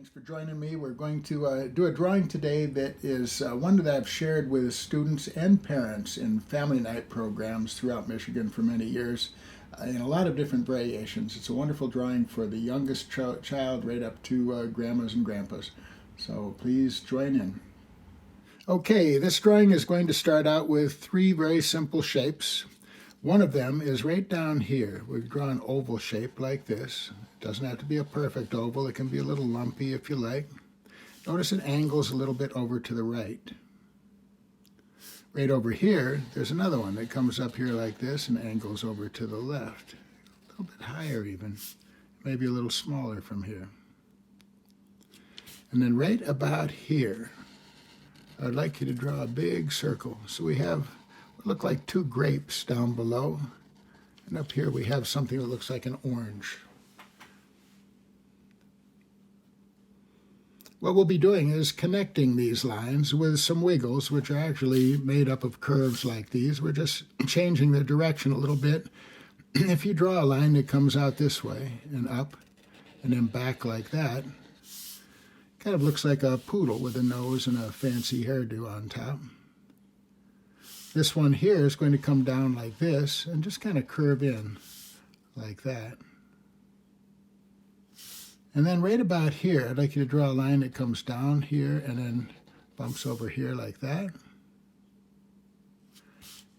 Thanks for joining me. We're going to do a drawing today that is one that I've shared with students and parents in family night programs throughout Michigan for many years in a lot of different variations. It's a wonderful drawing for the youngest child right up to grandmas and grandpas. So please join in. Okay, this drawing is going to start out with three very simple shapes. One of them is right down here. We've drawn an oval shape like this. It doesn't have to be a perfect oval. It can be a little lumpy if you like. Notice it angles a little bit over to the right. Right over here, there's another one that comes up here like this and angles over to the left. A little bit higher even, maybe a little smaller from here. And then right about here, I'd like you to draw a big circle. So we have what look like two grapes down below, and up here we have something that looks like an orange. What we'll be doing is connecting these lines with some wiggles, which are actually made up of curves like these. We're just changing the direction a little bit. If you draw a line that comes out this way and up and then back like that, kind of looks like a poodle with a nose and a fancy hairdo on top. This one here is going to come down like this and just kind of curve in like that. And then right about here, I'd like you to draw a line that comes down here and then bumps over here like that.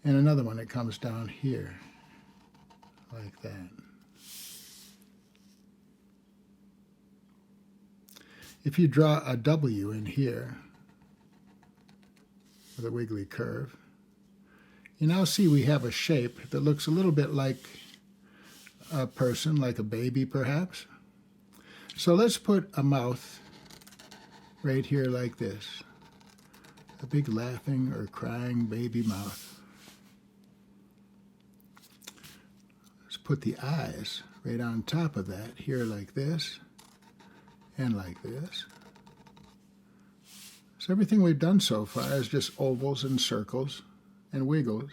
And another one that comes down here like that. If you draw a W in here with a wiggly curve, you now see we have a shape that looks a little bit like a person, like a baby perhaps. So let's put a mouth right here like this, a big laughing or crying baby mouth. Let's put the eyes right on top of that, here like this and like this. So everything we've done so far is just ovals and circles and wiggles.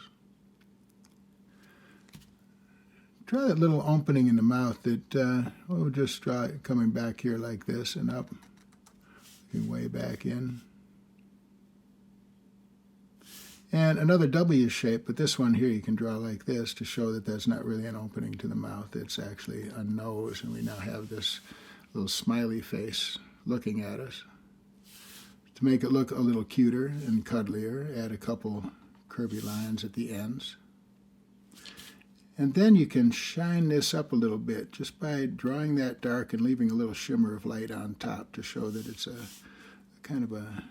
Draw that little opening in the mouth that we'll just draw it coming back here like this and up, looking way back in. And another W shape, but this one here you can draw like this to show that that's not really an opening to the mouth. It's actually a nose, and we now have this little smiley face looking at us. To make it look a little cuter and cuddlier, add a couple curvy lines at the ends. And then you can shine this up a little bit just by drawing that dark and leaving a little shimmer of light on top to show that it's a kind of a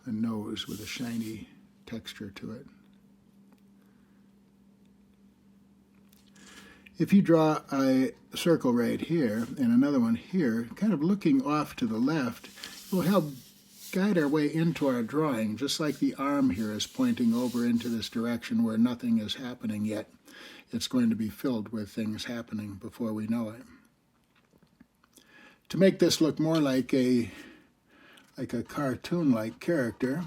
nose with a shiny texture to it. If you draw a circle right here and another one here, kind of looking off to the left, it will help guide our way into our drawing, just like the arm here is pointing over into this direction where nothing is happening yet. It's going to be filled with things happening before we know it. To make this look more like a cartoon-like character,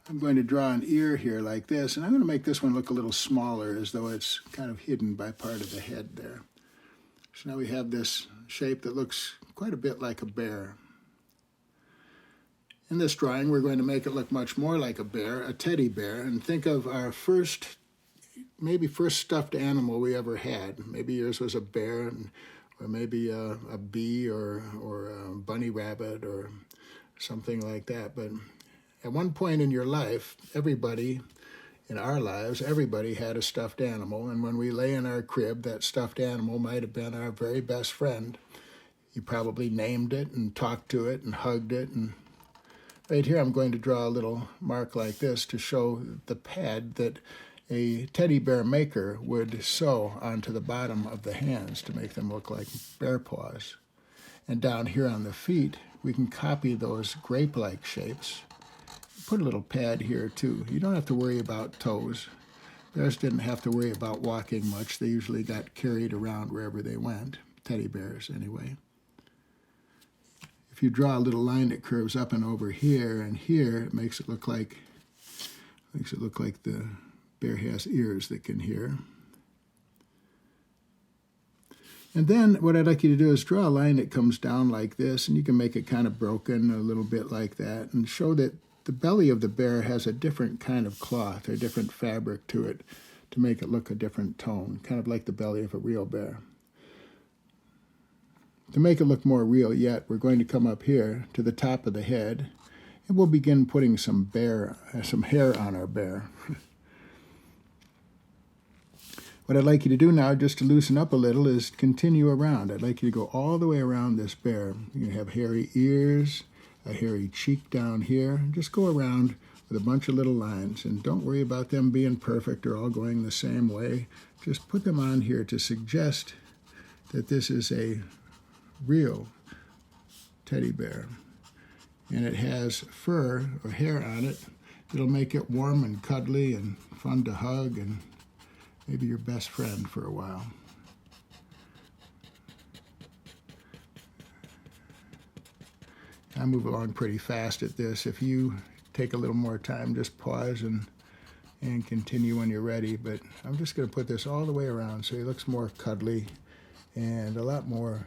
I'm going to draw an ear here like this, and I'm going to make this one look a little smaller as though it's kind of hidden by part of the head there. So now we have this shape that looks quite a bit like a bear. In this drawing, we're going to make it look much more like a bear, a teddy bear, and think of our first stuffed animal we ever had. Maybe yours was a bear, or maybe a bee or a bunny rabbit or something like that. But at one point in your life, everybody had a stuffed animal, and when we lay in our crib, that stuffed animal might have been our very best friend. You probably named it and talked to it and hugged it. And right here I'm going to draw a little mark like this to show the pad that a teddy bear maker would sew onto the bottom of the hands to make them look like bear paws. And down here on the feet, we can copy those grape-like shapes. Put a little pad here too. You don't have to worry about toes. Bears didn't have to worry about walking much. They usually got carried around wherever they went. Teddy bears, anyway. If you draw a little line that curves up and over here and here, it makes it look like the bear has ears that can hear. And then what I'd like you to do is draw a line that comes down like this, and you can make it kind of broken a little bit like that, and show that the belly of the bear has a different kind of cloth or different fabric to it to make it look a different tone, kind of like the belly of a real bear. To make it look more real yet, we're going to come up here to the top of the head, and we'll begin putting some hair on our bear. What I'd like you to do now, just to loosen up a little, is continue around. I'd like you to go all the way around this bear. You're going to have hairy ears, a hairy cheek down here. Just go around with a bunch of little lines, and don't worry about them being perfect or all going the same way. Just put them on here to suggest that this is a real teddy bear. And it has fur or hair on it. It'll make it warm and cuddly and fun to hug and maybe your best friend for a while. I move along pretty fast at this. If you take a little more time, just pause and continue when you're ready. But I'm just going to put this all the way around so he looks more cuddly and a lot more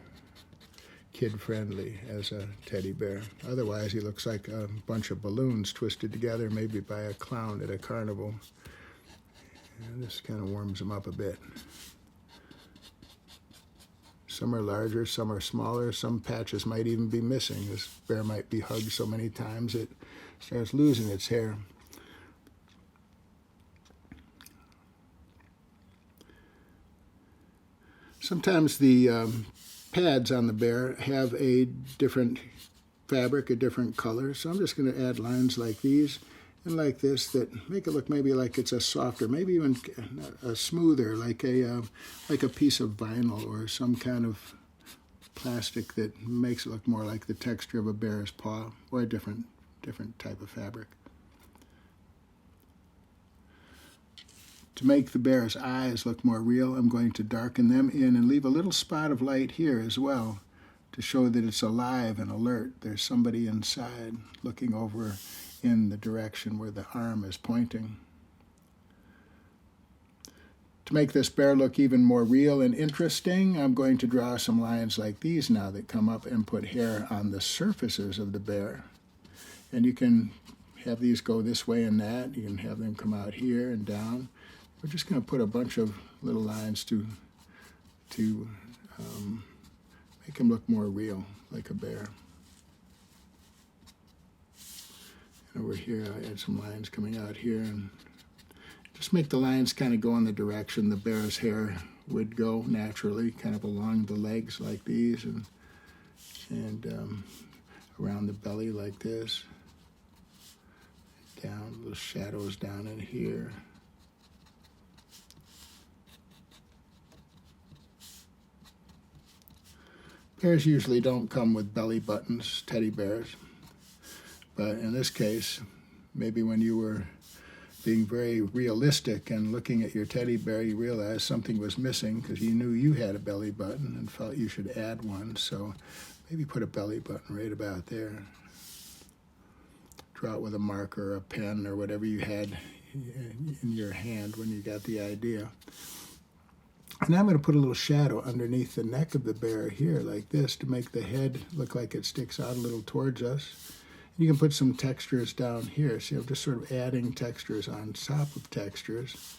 kid-friendly as a teddy bear. Otherwise, he looks like a bunch of balloons twisted together, maybe by a clown at a carnival. And this kind of warms them up a bit. Some are larger, some are smaller, some patches might even be missing. This bear might be hugged so many times it starts losing its hair. Sometimes the pads on the bear have a different fabric, a different color, so I'm just going to add lines like these and like this that make it look maybe like it's a softer, maybe even a smoother, like a piece of vinyl or some kind of plastic that makes it look more like the texture of a bear's paw or a different type of fabric. To make the bear's eyes look more real, I'm going to darken them in and leave a little spot of light here as well to show that it's alive and alert. There's somebody inside looking over in the direction where the arm is pointing. To make this bear look even more real and interesting, I'm going to draw some lines like these now that come up and put hair on the surfaces of the bear. And you can have these go this way and that. You can have them come out here and down. We're just going to put a bunch of little lines to make him look more real, like a bear. And over here, I add some lines coming out here, and just make the lines kind of go in the direction the bear's hair would go naturally, kind of along the legs like these, and around the belly like this. Down, little shadows down in here. Bears usually don't come with belly buttons, teddy bears. But in this case, maybe when you were being very realistic and looking at your teddy bear, you realized something was missing because you knew you had a belly button and felt you should add one. So maybe put a belly button right about there. Draw it with a marker or a pen or whatever you had in your hand when you got the idea. And now I'm going to put a little shadow underneath the neck of the bear here like this to make the head look like it sticks out a little towards us. You can put some textures down here. See, I'm just sort of adding textures on top of textures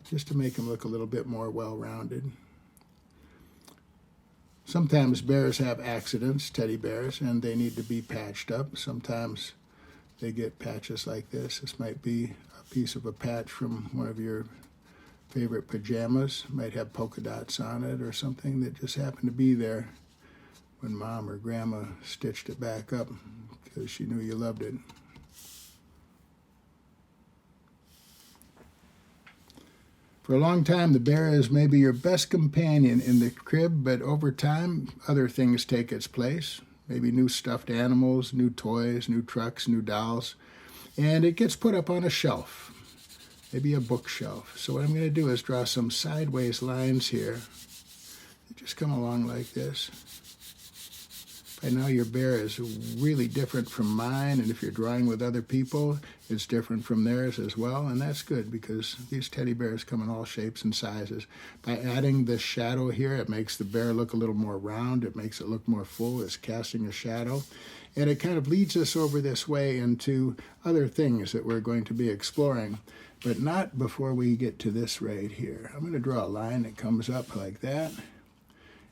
just to make them look a little bit more well-rounded. Sometimes bears have accidents, teddy bears, and they need to be patched up. Sometimes they get patches like this. This might be a piece of a patch from one of your favorite pajamas. Might have polka dots on it or something that just happened to be there when Mom or Grandma stitched it back up because she knew you loved it. For a long time, the bear is maybe your best companion in the crib, but over time, other things take its place. Maybe new stuffed animals, new toys, new trucks, new dolls, and it gets put up on a shelf. Maybe a bookshelf. So what I'm going to do is draw some sideways lines here. Just come along like this. By now your bear is really different from mine, and if you're drawing with other people, it's different from theirs as well, and that's good because these teddy bears come in all shapes and sizes. By adding this shadow here, it makes the bear look a little more round, it makes it look more full, it's casting a shadow, and it kind of leads us over this way into other things that we're going to be exploring, but not before we get to this right here. I'm going to draw a line that comes up like that.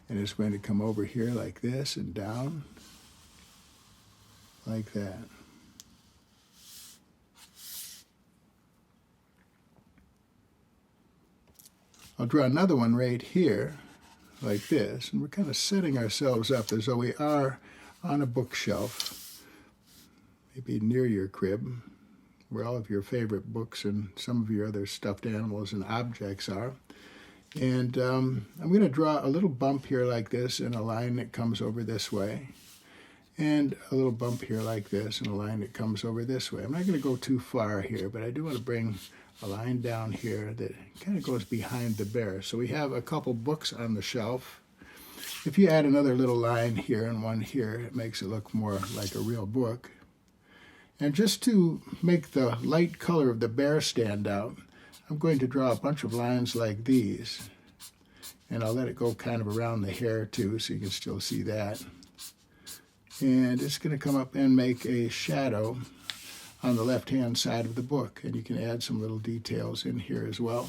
And it's going to come over here like this and down like that. I'll draw another one right here like this, and we're kind of setting ourselves up as though we are on a bookshelf, maybe near your crib, where all of your favorite books and some of your other stuffed animals and objects are. And I'm going to draw a little bump here like this and a line that comes over this way. And a little bump here like this and a line that comes over this way. I'm not going to go too far here, but I do want to bring a line down here that kind of goes behind the bear. So we have a couple books on the shelf. If you add another little line here and one here, it makes it look more like a real book. And just to make the light color of the bear stand out, I'm going to draw a bunch of lines like these, and I'll let it go kind of around the hair too, so you can still see that. And it's going to come up and make a shadow on the left-hand side of the book, and you can add some little details in here as well.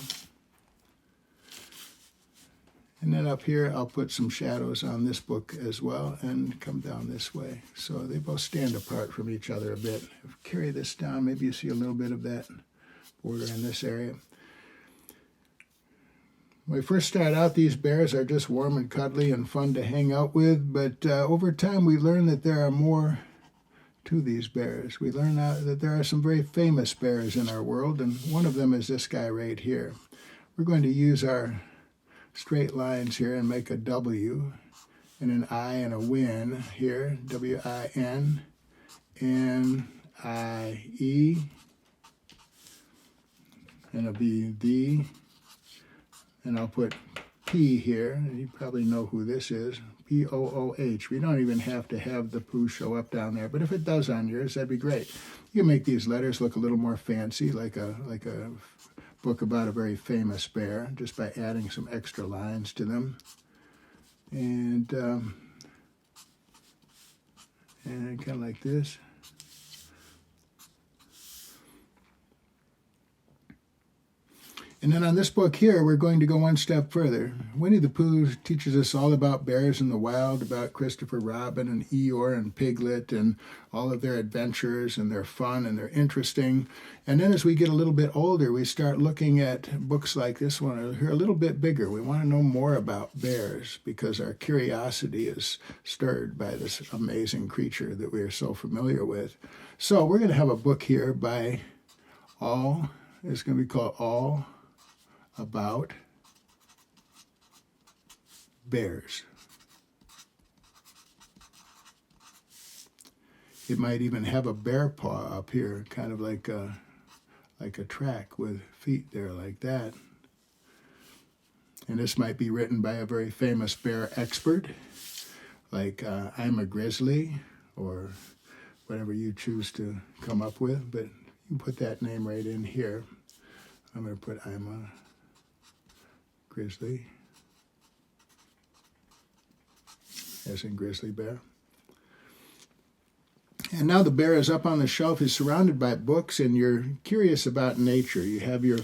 And then up here, I'll put some shadows on this book as well and come down this way. So they both stand apart from each other a bit. If you carry this down, maybe you see a little bit of that border in this area. When we first start out, these bears are just warm and cuddly and fun to hang out with, but over time we learn that there are more to these bears. We learn that there are some very famous bears in our world, and one of them is this guy right here. We're going to use our straight lines here and make a W and an I and a win here, W-I-N, N-I-E, and it'll be the, and I'll put P here, and you probably know who this is, P-O-O-H. We don't even have to have the poo show up down there, but if it does on yours, that'd be great. You can make these letters look a little more fancy, like a book about a very famous bear, just by adding some extra lines to them. And kind of like this. And then on this book here, we're going to go one step further. Winnie the Pooh teaches us all about bears in the wild, about Christopher Robin and Eeyore and Piglet and all of their adventures, and they're fun and they're interesting. And then as we get a little bit older, we start looking at books like this one here, a little bit bigger. We want to know more about bears because our curiosity is stirred by this amazing creature that we are so familiar with. So we're going to have a book here by it's going to be called All About Bears. It might even have a bear paw up here, kind of like a track with feet there like that. And this might be written by a very famous bear expert, like I'm a Grizzly, or whatever you choose to come up with, but you can put that name right in here. I'm going to put I'm a Grizzly, as in grizzly bear. And now the bear is up on the shelf, he's surrounded by books, and you're curious about nature. You have your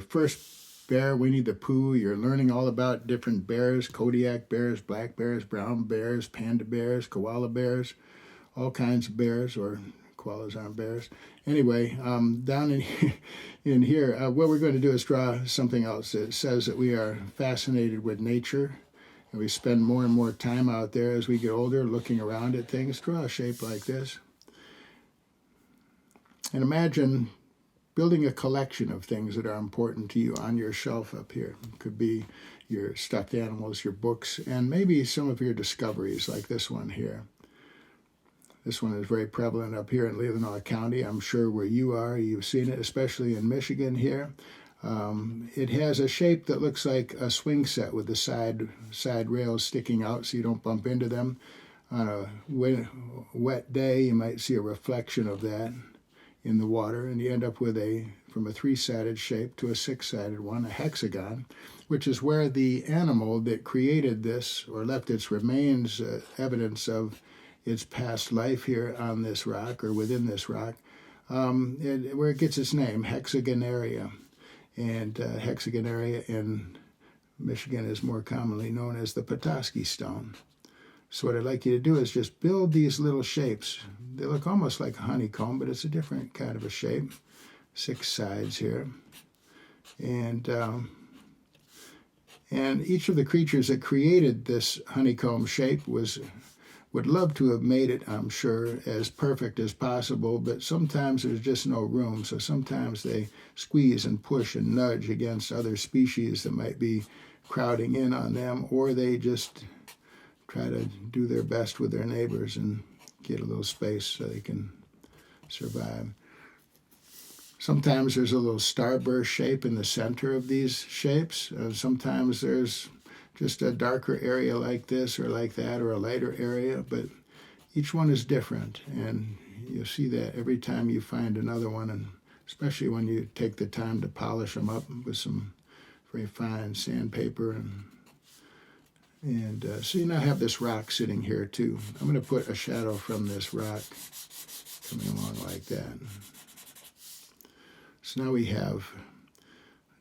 first bear, Winnie the Pooh. You're learning all about different bears, Kodiak bears, black bears, brown bears, panda bears, koala bears, all kinds of bears, or koalas aren't bears. Anyway, down in here, what we're going to do is draw something else. It says that we are fascinated with nature, and we spend more and more time out there as we get older looking around at things. Draw a shape like this. And imagine building a collection of things that are important to you on your shelf up here. It could be your stuffed animals, your books, and maybe some of your discoveries, like this one here. This one is very prevalent up here in Leelanau County. I'm sure where you are, you've seen it, especially in Michigan here. It has a shape that looks like a swing set with the side rails sticking out so you don't bump into them. on a wet day, you might see a reflection of that in the water, and you end up with from a 3-sided shape to a 6-sided one, a hexagon, which is where the animal that created this or left its remains, evidence of its past life here on this rock or within this rock, where it gets its name, Hexagonaria. And Hexagonaria in Michigan is more commonly known as the Petoskey stone. So what I'd like you to do is just build these little shapes. They look almost like a honeycomb, but it's a different kind of a shape. 6 sides here. And each of the creatures that created this honeycomb shape would love to have made it, I'm sure, as perfect as possible, but sometimes there's just no room. So sometimes they squeeze and push and nudge against other species that might be crowding in on them, or they just try to do their best with their neighbors and get a little space so they can survive. Sometimes there's a little starburst shape in the center of these shapes. Sometimes there's just a darker area like this or like that, or a lighter area, but each one is different, and you'll see that every time you find another one, and especially when you take the time to polish them up with some very fine sandpaper. And so you now have this rock sitting here too. I'm going to put a shadow from this rock coming along like that. So now we have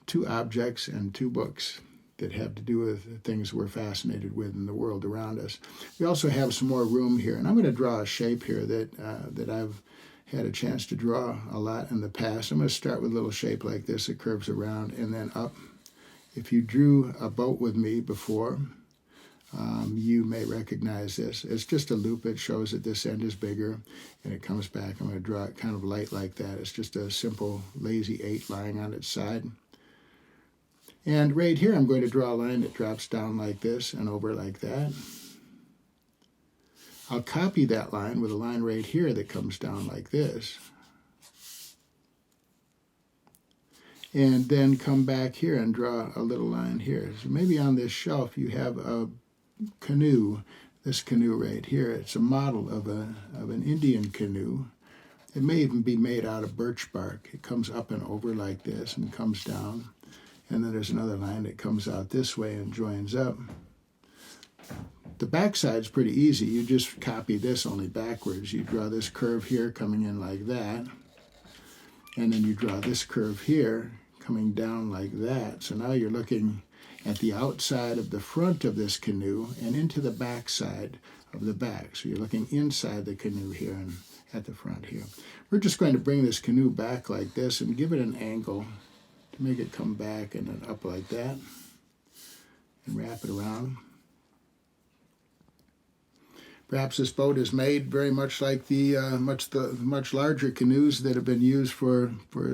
2 objects and 2 books that have to do with things we're fascinated with in the world around us. We also have some more room here, and I'm going to draw a shape here that I've had a chance to draw a lot in the past. I'm going to start with a little shape like this that curves around and then up. If you drew a boat with me before, you may recognize this. It's just a loop. It shows that this end is bigger and it comes back. I'm going to draw it kind of light like that. It's just a simple lazy 8 lying on its side. And right here I'm going to draw a line that drops down like this and over like that. I'll copy that line with a line right here that comes down like this. And then come back here and draw a little line here. So maybe on this shelf you have a canoe, this canoe right here. It's a model of an Indian canoe. It may even be made out of birch bark. It comes up and over like this and comes down. And then there's another line that comes out this way and joins up. The back side's pretty easy. You just copy this only backwards. You draw this curve here coming in like that. And then you draw this curve here coming down like that. So now you're looking at the outside of the front of this canoe and into the back side of the back. So you're looking inside the canoe here and at the front here. We're just going to bring this canoe back like this and give it an angle to make it come back and then up like that and wrap it around. Perhaps this boat is made very much like the much larger canoes that have been used for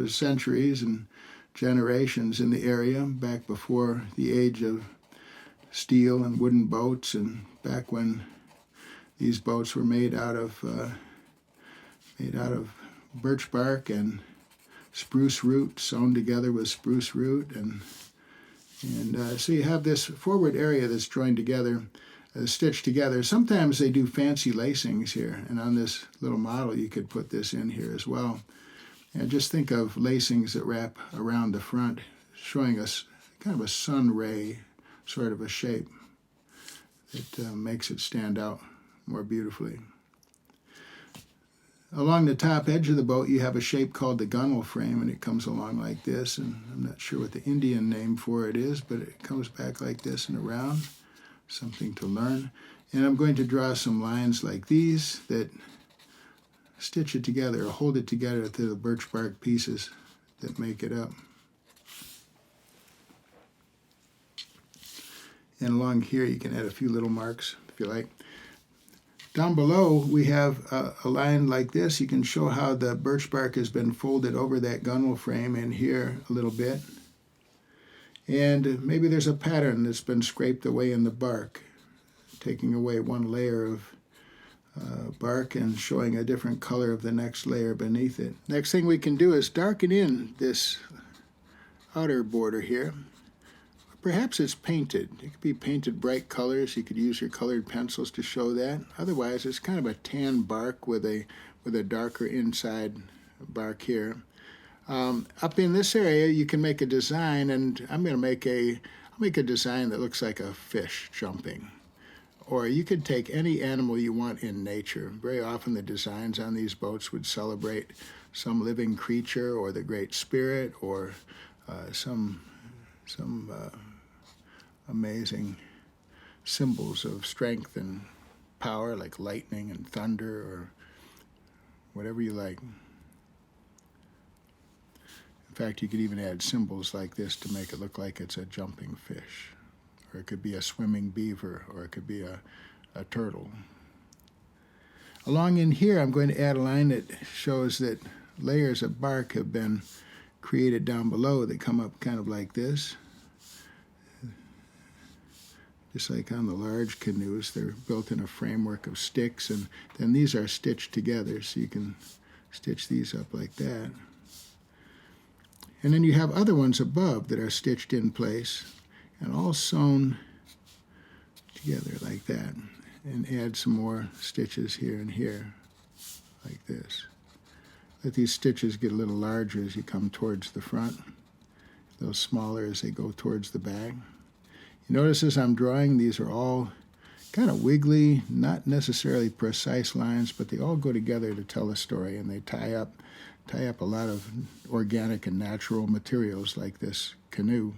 centuries and generations in the area, back before the age of steel and wooden boats, and back when these boats were made out of birch bark and spruce root sewn together with spruce root, and so you have this forward area that's joined together, stitched together. Sometimes they do fancy lacings here, and on this little model you could put this in here as well. And just think of lacings that wrap around the front, showing us kind of a sun ray sort of a shape that makes it stand out more beautifully. Along the top edge of the boat, you have a shape called the gunnel frame, and it comes along like this, and I'm not sure what the Indian name for it is, but it comes back like this and around. Something to learn. And I'm going to draw some lines like these that stitch it together or hold it together to the birch bark pieces that make it up. And along here you can add a few little marks if you like. Down below we have a line like this. You can show how the birch bark has been folded over that gunnel frame in here a little bit. And maybe there's a pattern that's been scraped away in the bark, taking away one layer of bark and showing a different color of the next layer beneath it. Next thing we can do is darken in this outer border here. Perhaps it's painted. It could be painted bright colors. You could use your colored pencils to show that. Otherwise, it's kind of a tan bark with a darker inside bark here. Up in this area, you can make a design, and I'm going to make a design that looks like a fish jumping. Or you could take any animal you want in nature. Very often the designs on these boats would celebrate some living creature or the Great Spirit or some amazing symbols of strength and power like lightning and thunder or whatever you like. In fact, you could even add symbols like this to make it look like it's a jumping fish. Or it could be a swimming beaver, or it could be a turtle. Along in here, I'm going to add a line that shows that layers of bark have been created down below that come up kind of like this. Just like on the large canoes, they're built in a framework of sticks, and then these are stitched together, so you can stitch these up like that. And then you have other ones above that are stitched in place and all sewn together like that, and add some more stitches here and here like this. Let these stitches get a little larger as you come towards the front, a little smaller as they go towards the back. You notice as I'm drawing, these are all kind of wiggly, not necessarily precise lines, but they all go together to tell a story, and they tie up a lot of organic and natural materials like this canoe.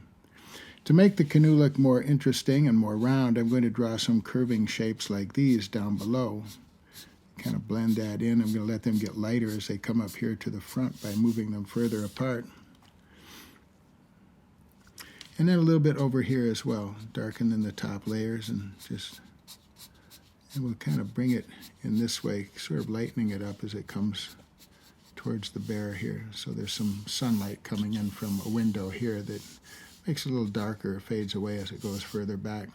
To make the canoe look more interesting and more round, I'm going to draw some curving shapes like these down below. Kind of blend that in. I'm going to let them get lighter as they come up here to the front by moving them further apart. And then a little bit over here as well, darken in the top layers, and we'll kind of bring it in this way, sort of lightening it up as it comes towards the bear here. So there's some sunlight coming in from a window here that makes it a little darker, fades away as it goes further back.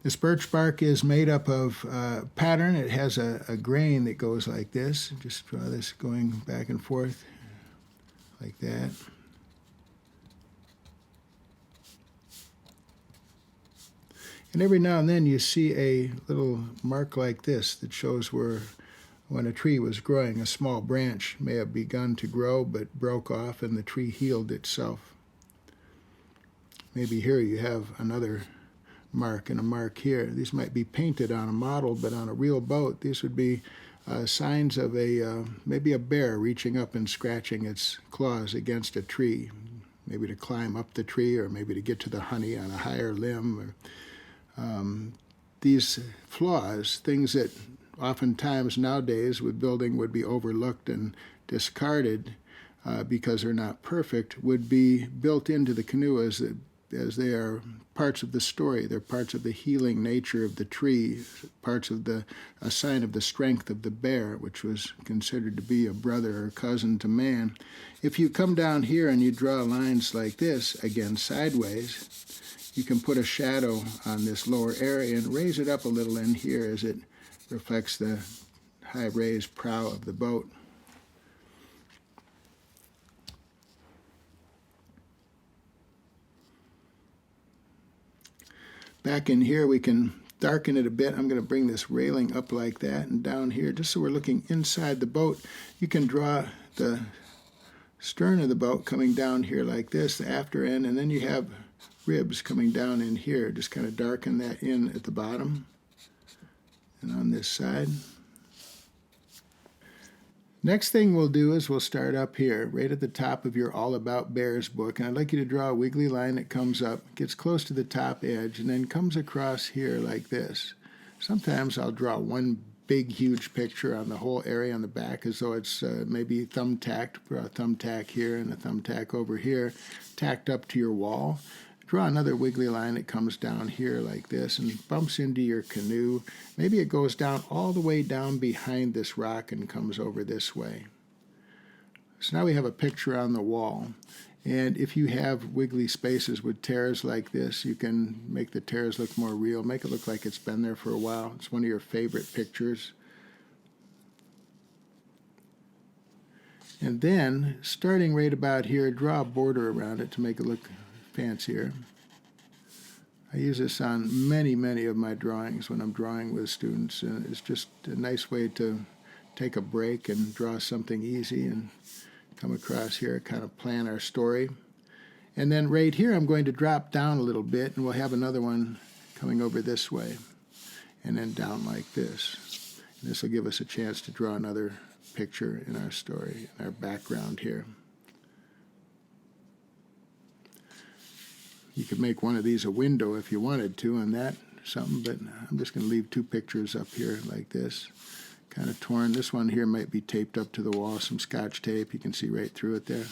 This birch bark is made up of pattern. It has a grain that goes like this. Just draw this going back and forth like that. And every now and then you see a little mark like this that shows where when a tree was growing, a small branch may have begun to grow but broke off and the tree healed itself. Maybe here you have another mark and a mark here. These might be painted on a model, but on a real boat, these would be signs of maybe a bear reaching up and scratching its claws against a tree, maybe to climb up the tree or maybe to get to the honey on a higher limb. These flaws, things that oftentimes nowadays with building would be overlooked and discarded because they're not perfect, would be built into the canoe as they are parts of the story. They're parts of the healing nature of the tree, parts of a sign of the strength of the bear, which was considered to be a brother or cousin to man. If you come down here and you draw lines like this, again sideways, you can put a shadow on this lower area and raise it up a little in here as it reflects the high raised prow of the boat. Back in here we can darken it a bit. I'm going to bring this railing up like that, and down here, just so we're looking inside the boat, you can draw the stern of the boat coming down here like this, the after end, and then you have ribs coming down in here. Just kind of darken that in at the bottom and on this side. Next thing we'll do is we'll start up here, right at the top of your All About Bears book, and I'd like you to draw a wiggly line that comes up, gets close to the top edge, and then comes across here like this. Sometimes I'll draw one big, huge picture on the whole area on the back as though it's maybe thumbtacked. Draw a thumbtack here and a thumbtack over here, tacked up to your wall. Draw another wiggly line that comes down here like this and bumps into your canoe. Maybe it goes down all the way down behind this rock and comes over this way. So now we have a picture on the wall. And if you have wiggly spaces with tears like this, you can make the tears look more real, make it look like it's been there for a while. It's one of your favorite pictures. And then, starting right about here, draw a border around it to make it look fancier. I use this on many, many of my drawings when I'm drawing with students. It's just a nice way to take a break and draw something easy and come across here, kind of plan our story. And then right here, I'm going to drop down a little bit, and we'll have another one coming over this way, and then down like this. And this will give us a chance to draw another picture in our story, in our background here. You could make one of these a window if you wanted to on that something, but I'm just going to leave two pictures up here like this, kind of torn. This one here might be taped up to the wall, some Scotch tape. You can see right through it there.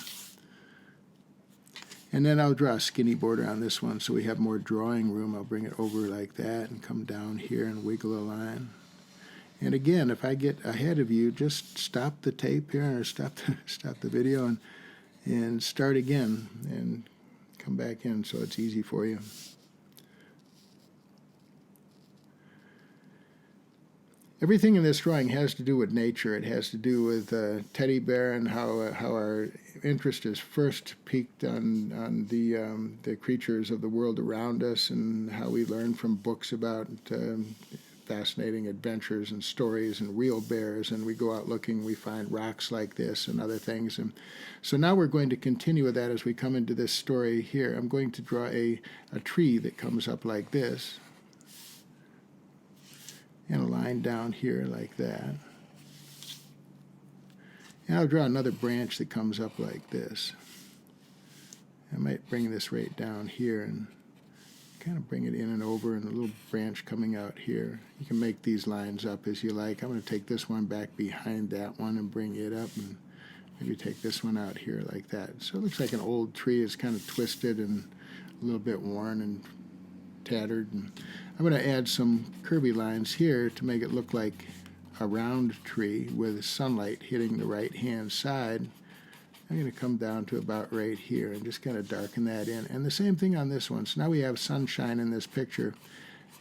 And then I'll draw a skinny border on this one so we have more drawing room. I'll bring it over like that and come down here and wiggle a line. And again, if I get ahead of you, just stop the tape here or stop the video and start again and come back in so it's easy for you. Everything in this drawing has to do with nature. It has to do with teddy bear and how our interest is first peaked on the creatures of the world around us and how we learn from books about fascinating adventures and stories and real bears, and we go out looking, we find rocks like this and other things. And so now we're going to continue with that as we come into this story here. I'm going to draw a tree that comes up like this, and a line down here like that. And I'll draw another branch that comes up like this. I might bring this right down here and kind of bring it in and over, and a little branch coming out here. You can make these lines up as you like. I'm going to take this one back behind that one and bring it up, and maybe take this one out here like that. So it looks like an old tree. It's kind of twisted and a little bit worn and tattered. And I'm going to add some curvy lines here to make it look like a round tree with sunlight hitting the right-hand side. I'm going to come down to about right here and just kind of darken that in. And the same thing on this one. So now we have sunshine in this picture.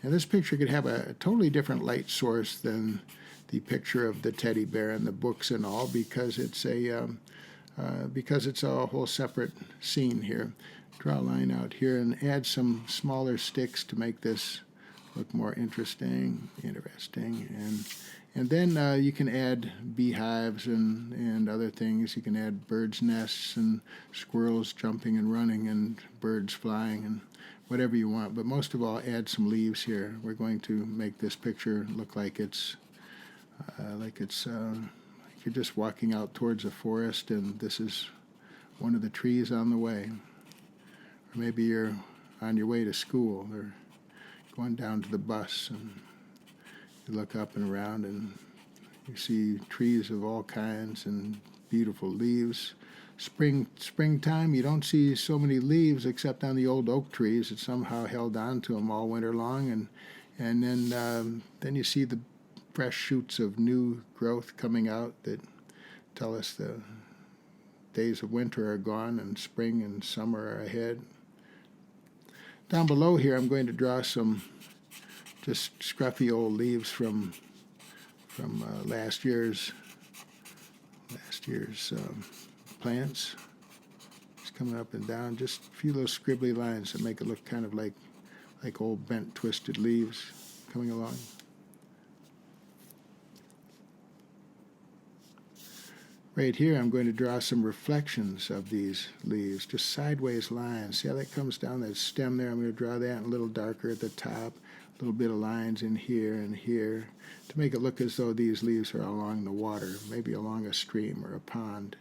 And this picture could have a totally different light source than the picture of the teddy bear and the books and all, because it's a whole separate scene here. Draw a line out here and add some smaller sticks to make this look more interesting. And then you can add beehives and other things. You can add birds' nests and squirrels jumping and running and birds flying and whatever you want. But most of all, add some leaves here. We're going to make this picture look like like you're just walking out towards a forest and this is one of the trees on the way. Or maybe you're on your way to school or going down to the bus, and you look up and around and you see trees of all kinds and beautiful leaves. Springtime, you don't see so many leaves except on the old oak trees that somehow held on to them all winter long, and then you see the fresh shoots of new growth coming out that tell us the days of winter are gone and spring and summer are ahead. Down below here, I'm going to draw some just scruffy old leaves from last year's plants. It's coming up and down, just a few little scribbly lines that make it look kind of like old bent, twisted leaves coming along. Right here, I'm going to draw some reflections of these leaves, just sideways lines. See how that comes down that stem there? I'm going to draw that a little darker at the top, a little bit of lines in here and here to make it look as though these leaves are along the water, maybe along a stream or a pond.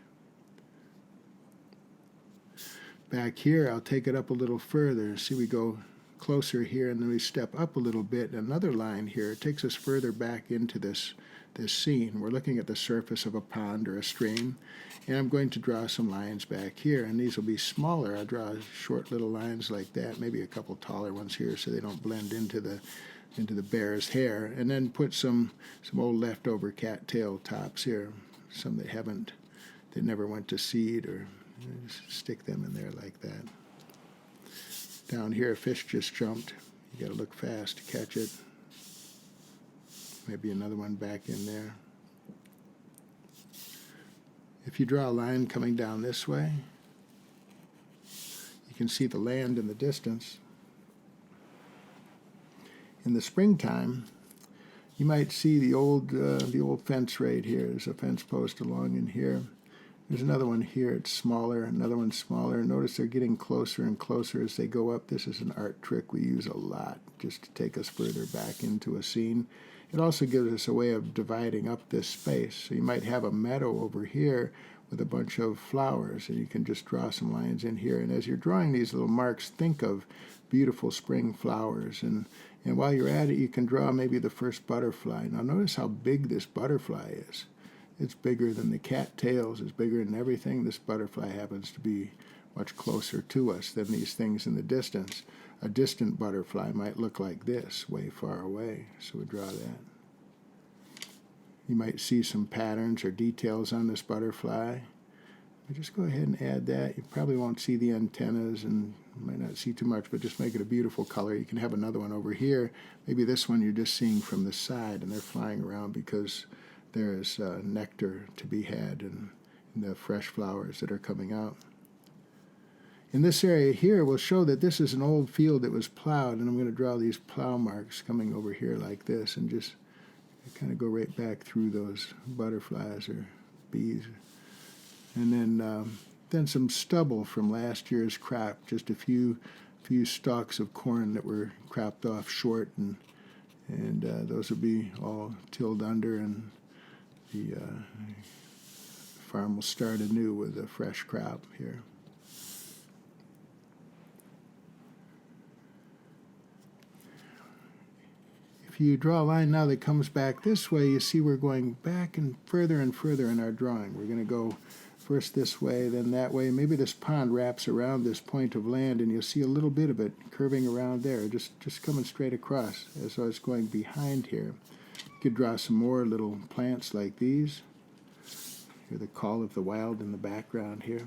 Back here, I'll take it up a little further. See, we go closer here and then we step up a little bit. Another line here. It takes us further back into this scene. We're looking at the surface of a pond or a stream, and I'm going to draw some lines back here, and these will be smaller. I'll draw short little lines like that, maybe a couple taller ones here so they don't blend into the bear's hair, and then put some old leftover cattail tops here, some that never went to seed, or just stick them in there like that. Down here, a fish just jumped. You got to look fast to catch it. Maybe another one back in there. If you draw a line coming down this way, you can see the land in the distance. In the springtime, you might see the old fence right here. There's a fence post along in here. There's another one here. It's smaller. Another one smaller. Notice they're getting closer and closer as they go up. This is an art trick we use a lot just to take us further back into a scene. It also gives us a way of dividing up this space. So you might have a meadow over here with a bunch of flowers, and you can just draw some lines in here. And as you're drawing these little marks, think of beautiful spring flowers. And while you're at it, you can draw maybe the first butterfly. Now notice how big this butterfly is. It's bigger than the cattails. It's bigger than everything. This butterfly happens to be much closer to us than these things in the distance. A distant butterfly might look like this, way far away. So we draw that. You might see some patterns or details on this butterfly. But just go ahead and add that. You probably won't see the antennas and might not see too much, but just make it a beautiful color. You can have another one over here. Maybe this one you're just seeing from the side, and they're flying around because there is nectar to be had in the fresh flowers that are coming out. In this area here, we'll show that this is an old field that was plowed, and I'm going to draw these plow marks coming over here like this, and just kind of go right back through those butterflies or bees. And then some stubble from last year's crop, just a few stalks of corn that were cropped off short, and those will be all tilled under, and the farm will start anew with a fresh crop here. If you draw a line now that comes back this way, you see we're going back and further in our drawing. We're going to go first this way, then that way. Maybe this pond wraps around this point of land, and you'll see a little bit of it curving around there, just coming straight across as though it's going behind here. You could draw some more little plants like these. Hear the call of the wild in the background here.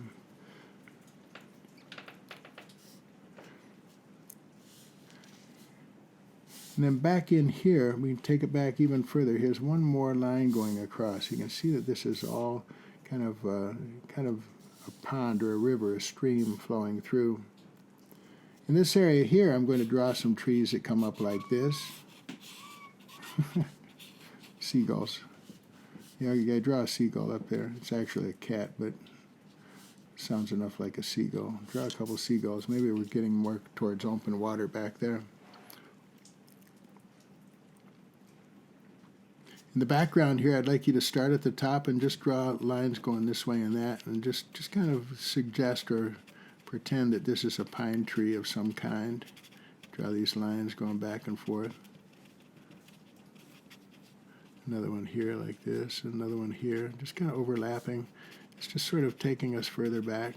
And then back in here, we take it back even further. Here's one more line going across. You can see that this is all kind of a pond or a river, a stream flowing through. In this area here, I'm going to draw some trees that come up like this. Seagulls. Yeah, you gotta draw a seagull up there. It's actually a cat, but sounds enough like a seagull. Draw a couple seagulls. Maybe we're getting more towards open water back there. In the background here, I'd like you to start at the top and just draw lines going this way and that, and just kind of suggest or pretend that this is a pine tree of some kind. Draw these lines going back and forth. Another one here like this, another one here, just kind of overlapping. It's just sort of taking us further back.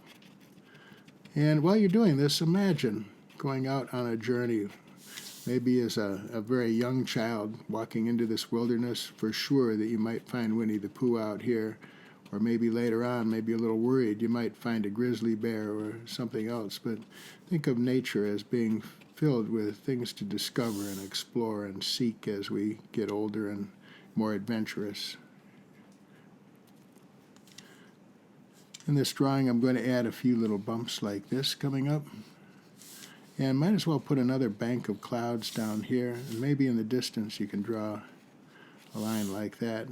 And while you're doing this, imagine going out on a journey. Maybe as a very young child walking into this wilderness, for sure that you might find Winnie the Pooh out here. Or maybe later on, maybe a little worried, you might find a grizzly bear or something else. But think of nature as being filled with things to discover and explore and seek as we get older and more adventurous. In this drawing, I'm going to add a few little bumps like this coming up. And might as well put another bank of clouds down here, and maybe in the distance you can draw a line like that.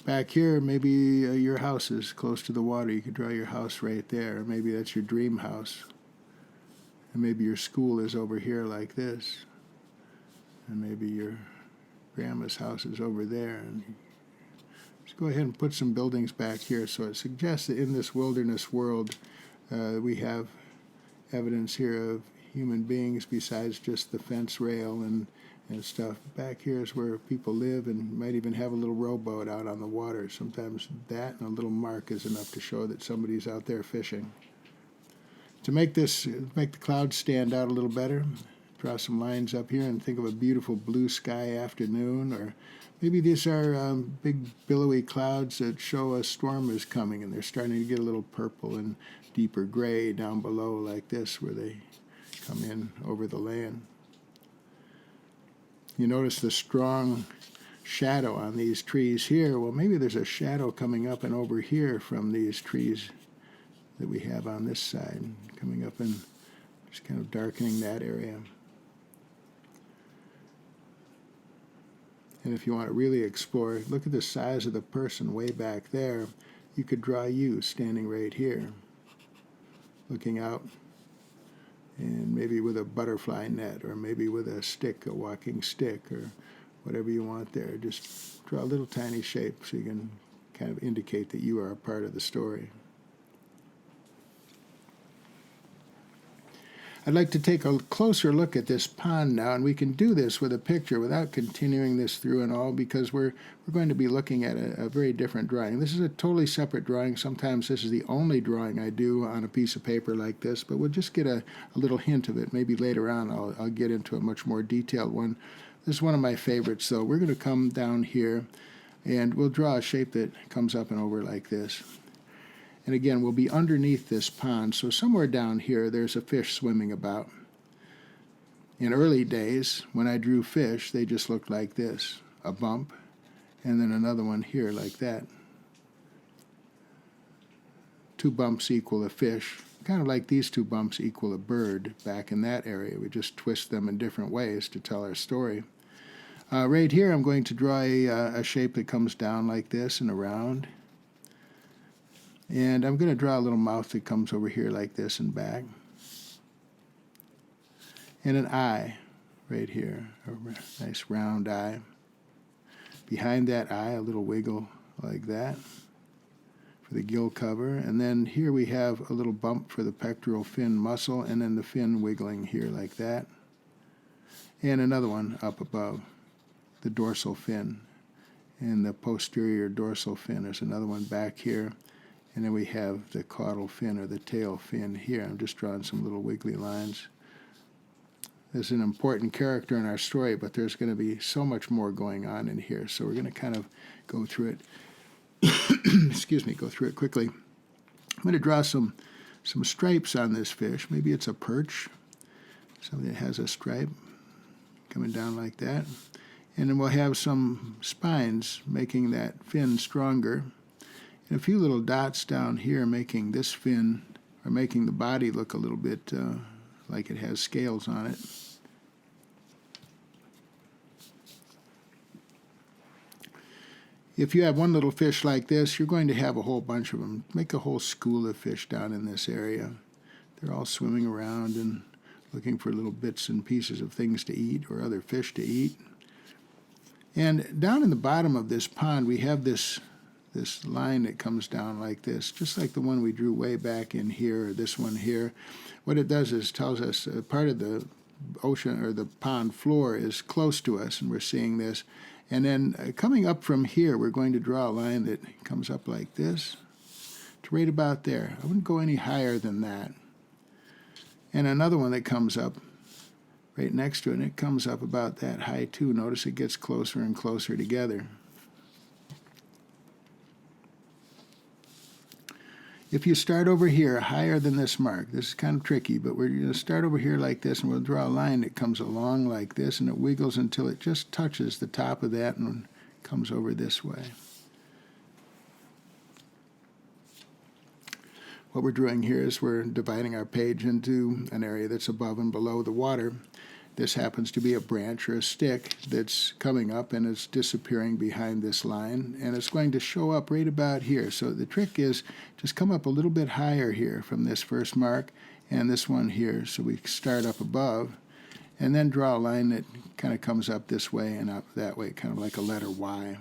Back here, maybe your house is close to the water. You could draw your house right there. Or maybe that's your dream house. And maybe your school is over here like this. And maybe your grandma's house is over there. And just go ahead and put some buildings back here. So it suggests that in this wilderness world, we have evidence here of human beings besides just the fence rail and stuff. Back here is where people live, and might even have a little rowboat out on the water. Sometimes that and a little mark is enough to show that somebody's out there fishing. To make the clouds stand out a little better, draw some lines up here and think of a beautiful blue sky afternoon, or maybe these are big billowy clouds that show a storm is coming, and they're starting to get a little purple and deeper gray down below like this where they come in over the land. You notice the strong shadow on these trees here. Well, maybe there's a shadow coming up and over here from these trees that we have on this side, coming up and just kind of darkening that area. And if you want to really explore, look at the size of the person way back there. You could draw you standing right here, looking out, and maybe with a butterfly net, or maybe with a stick, a walking stick, or whatever you want there. Just draw a little tiny shape so you can kind of indicate that you are a part of the story. I'd like to take a closer look at this pond now, and we can do this with a picture without continuing this through and all, because we're going to be looking at a very different drawing. This is a totally separate drawing. Sometimes this is the only drawing I do on a piece of paper like this, but we'll just get a little hint of it. Maybe later on I'll get into a much more detailed one. This is one of my favorites, so we're going to come down here, and we'll draw a shape that comes up and over like this. And again, we'll be underneath this pond, so somewhere down here there's a fish swimming about. In early days, when I drew fish, they just looked like this, a bump, and then another one here like that. 2 bumps equal a fish, kind of like these 2 bumps equal a bird back in that area. We just twist them in different ways to tell our story. Right here I'm going to draw a shape that comes down like this and around. And I'm going to draw a little mouth that comes over here like this and back. And an eye right here, a nice round eye. Behind that eye, a little wiggle like that for the gill cover. And then here we have a little bump for the pectoral fin muscle, and then the fin wiggling here like that. And another one up above, the dorsal fin. And the posterior dorsal fin. There's another one back here. And then we have the caudal fin, or the tail fin here. I'm just drawing some little wiggly lines. This is an important character in our story, but there's going to be so much more going on in here. So we're going to kind of go through it. Excuse me, go through it quickly. I'm going to draw some stripes on this fish. Maybe it's a perch, something that has a stripe coming down like that. And then we'll have some spines making that fin stronger. And a few little dots down here making this fin, or making the body look a little bit like it has scales on it. If you have one little fish like this, you're going to have a whole bunch of them. Make a whole school of fish down in this area. They're all swimming around and looking for little bits and pieces of things to eat, or other fish to eat. And down in the bottom of this pond, we have this line that comes down like this, just like the one we drew way back in here, or this one here. What it does is tells us part of the ocean or the pond floor is close to us, and we're seeing this. And then coming up from here, we're going to draw a line that comes up like this to right about there. I wouldn't go any higher than that. And another one that comes up right next to it, and it comes up about that high too. Notice it gets closer and closer together. If you start over here higher than this mark, this is kind of tricky, but we're going to start over here like this, and we'll draw a line that comes along like this, and it wiggles until it just touches the top of that and comes over this way. What we're doing here is we're dividing our page into an area that's above and below the water. This happens to be a branch or a stick that's coming up and it's disappearing behind this line, and it's going to show up right about here. So the trick is just come up a little bit higher here from this first mark and this one here. So we start up above and then draw a line that kind of comes up this way and up that way, kind of like a letter Y.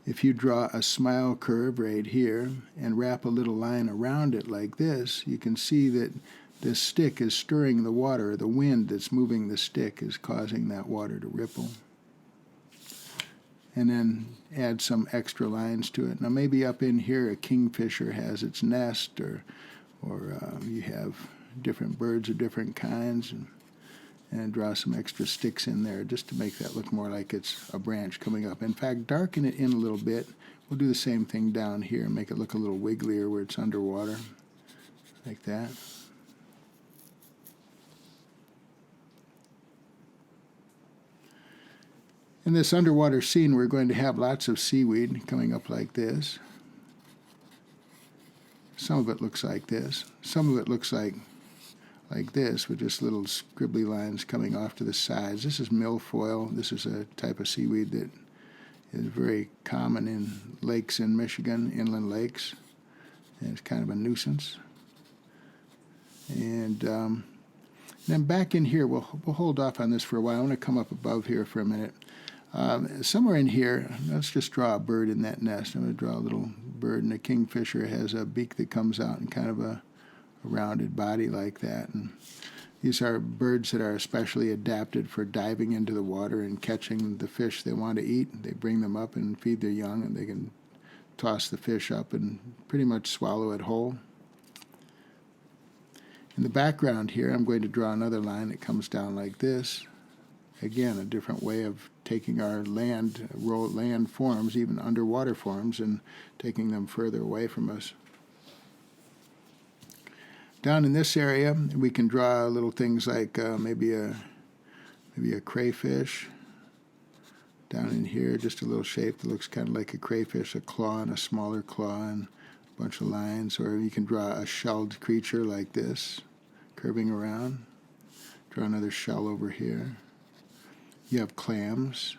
If you draw a smile curve right here and wrap a little line around it like this, you can see that this stick is stirring the water. The wind that's moving the stick is causing that water to ripple. And then add some extra lines to it. Now maybe up in here a kingfisher has its nest, or you have different birds of different kinds, and draw some extra sticks in there just to make that look more like it's a branch coming up. In fact, darken it in a little bit. We'll do the same thing down here and make it look a little wigglier where it's underwater, like that. In this underwater scene, we're going to have lots of seaweed coming up like this. Some of it looks like this. Some of it looks like this, with just little scribbly lines coming off to the sides. This is milfoil. This is a type of seaweed that is very common in lakes in Michigan, inland lakes. And it's kind of a nuisance. And then back in here, we'll hold off on this for a while. I want to come up above here for a minute. Somewhere in here, let's just draw a bird in that nest. I'm going to draw a little bird, and a kingfisher has a beak that comes out and kind of a rounded body like that. And these are birds that are especially adapted for diving into the water and catching the fish they want to eat. They bring them up and feed their young, and they can toss the fish up and pretty much swallow it whole. In the background here, I'm going to draw another line that comes down like this. Again, a different way of taking our land forms, even underwater forms, and taking them further away from us. Down in this area, we can draw little things like maybe a crayfish. Down in here, just a little shape that looks kind of like a crayfish, a claw and a smaller claw and a bunch of lines. Or you can draw a shelled creature like this, curving around. Draw another shell over here. You have clams,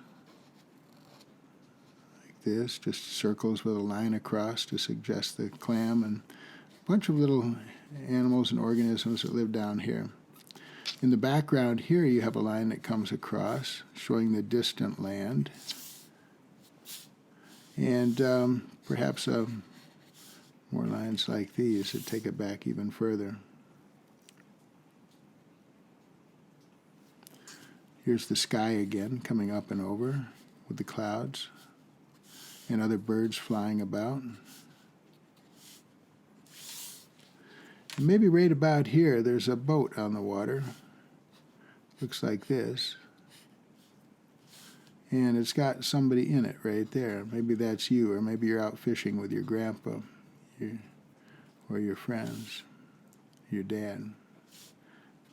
like this, just circles with a line across to suggest the clam, and a bunch of little animals and organisms that live down here. In the background here, you have a line that comes across, showing the distant land, and perhaps more lines like these that take it back even further. Here's the sky again, coming up and over with the clouds and other birds flying about. And maybe right about here, there's a boat on the water. Looks like this. And it's got somebody in it right there. Maybe that's you, or maybe you're out fishing with your grandpa or your friends, your dad.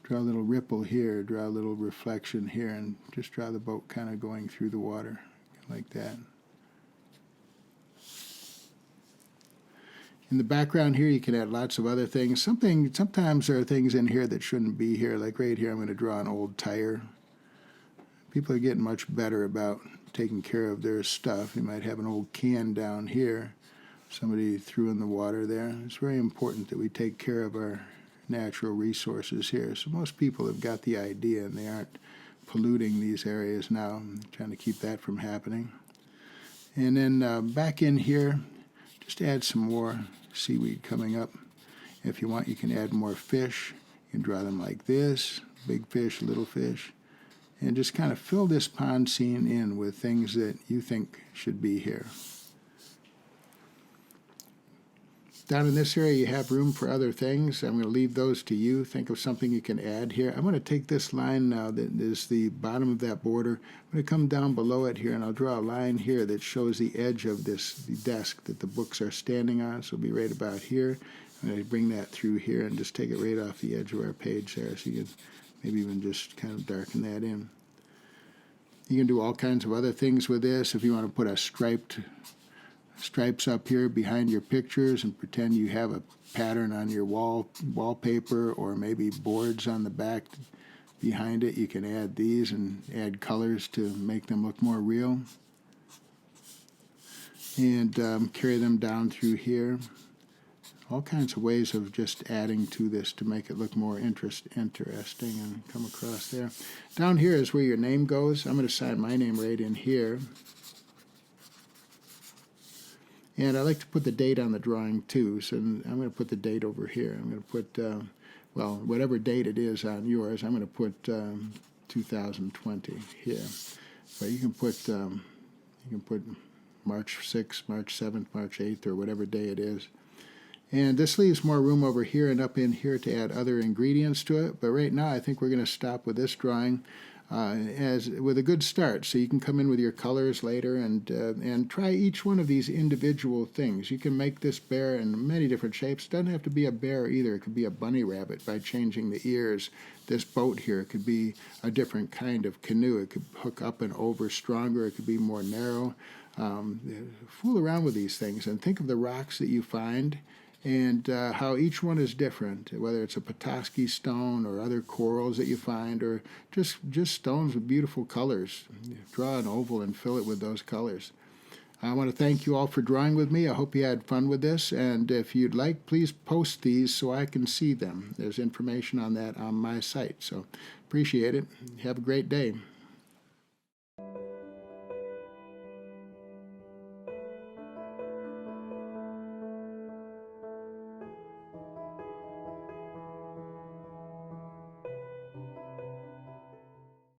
Draw a little ripple here, draw a little reflection here, and just draw the boat kind of going through the water, like that. In the background here, you can add lots of other things. Sometimes there are things in here that shouldn't be here, like right here I'm going to draw an old tire. People are getting much better about taking care of their stuff. You might have an old can down here somebody threw in the water there. It's very important that we take care of our natural resources here. So most people have got the idea, and they aren't polluting these areas now. I'm trying to keep that from happening. And then back in here, just add some more seaweed coming up. If you want, you can add more fish. You can draw them like this, big fish, little fish, and just kind of fill this pond scene in with things that you think should be here. Down in this area, you have room for other things. I'm going to leave those to you. Think of something you can add here. I'm going to take this line now that is the bottom of that border. I'm going to come down below it here, and I'll draw a line here that shows the edge of the desk that the books are standing on. So it'll be right about here. I'm going to bring that through here and just take it right off the edge of our page there. So you can maybe even just kind of darken that in. You can do all kinds of other things with this. If you want to put a stripes up here behind your pictures and pretend you have a pattern on your wallpaper, or maybe boards on the back behind it, you can add these and add colors to make them look more real. And carry them down through here. All kinds of ways of just adding to this to make it look more interesting and come across there. Down here is where your name goes. I'm going to sign my name right in here. And I like to put the date on the drawing too, so I'm going to put the date over here. I'm going to put, well, whatever date it is on yours, I'm going to put 2020 here. But you can put March 6th, March 7th, March 8th, or whatever day it is. And this leaves more room over here and up in here to add other ingredients to it. But right now, I think we're going to stop with this drawing. as with a good start, so you can come in with your colors later and try each one of these individual things. You can make this bear in many different shapes. It doesn't have to be a bear either. It could be a bunny rabbit by changing the ears. This boat here could be a different kind of canoe. It could hook up and over stronger. It could be more narrow. Fool around with these things and think of the rocks that you find and how each one is different, whether it's a Petoskey stone or other corals that you find, or just stones with beautiful colors. Draw an oval and fill it with those colors. I want to thank you all for drawing with me. I hope you had fun with this, and if you'd like, please post these so I can see them. There's information on that on my site, so appreciate it. Have a great day.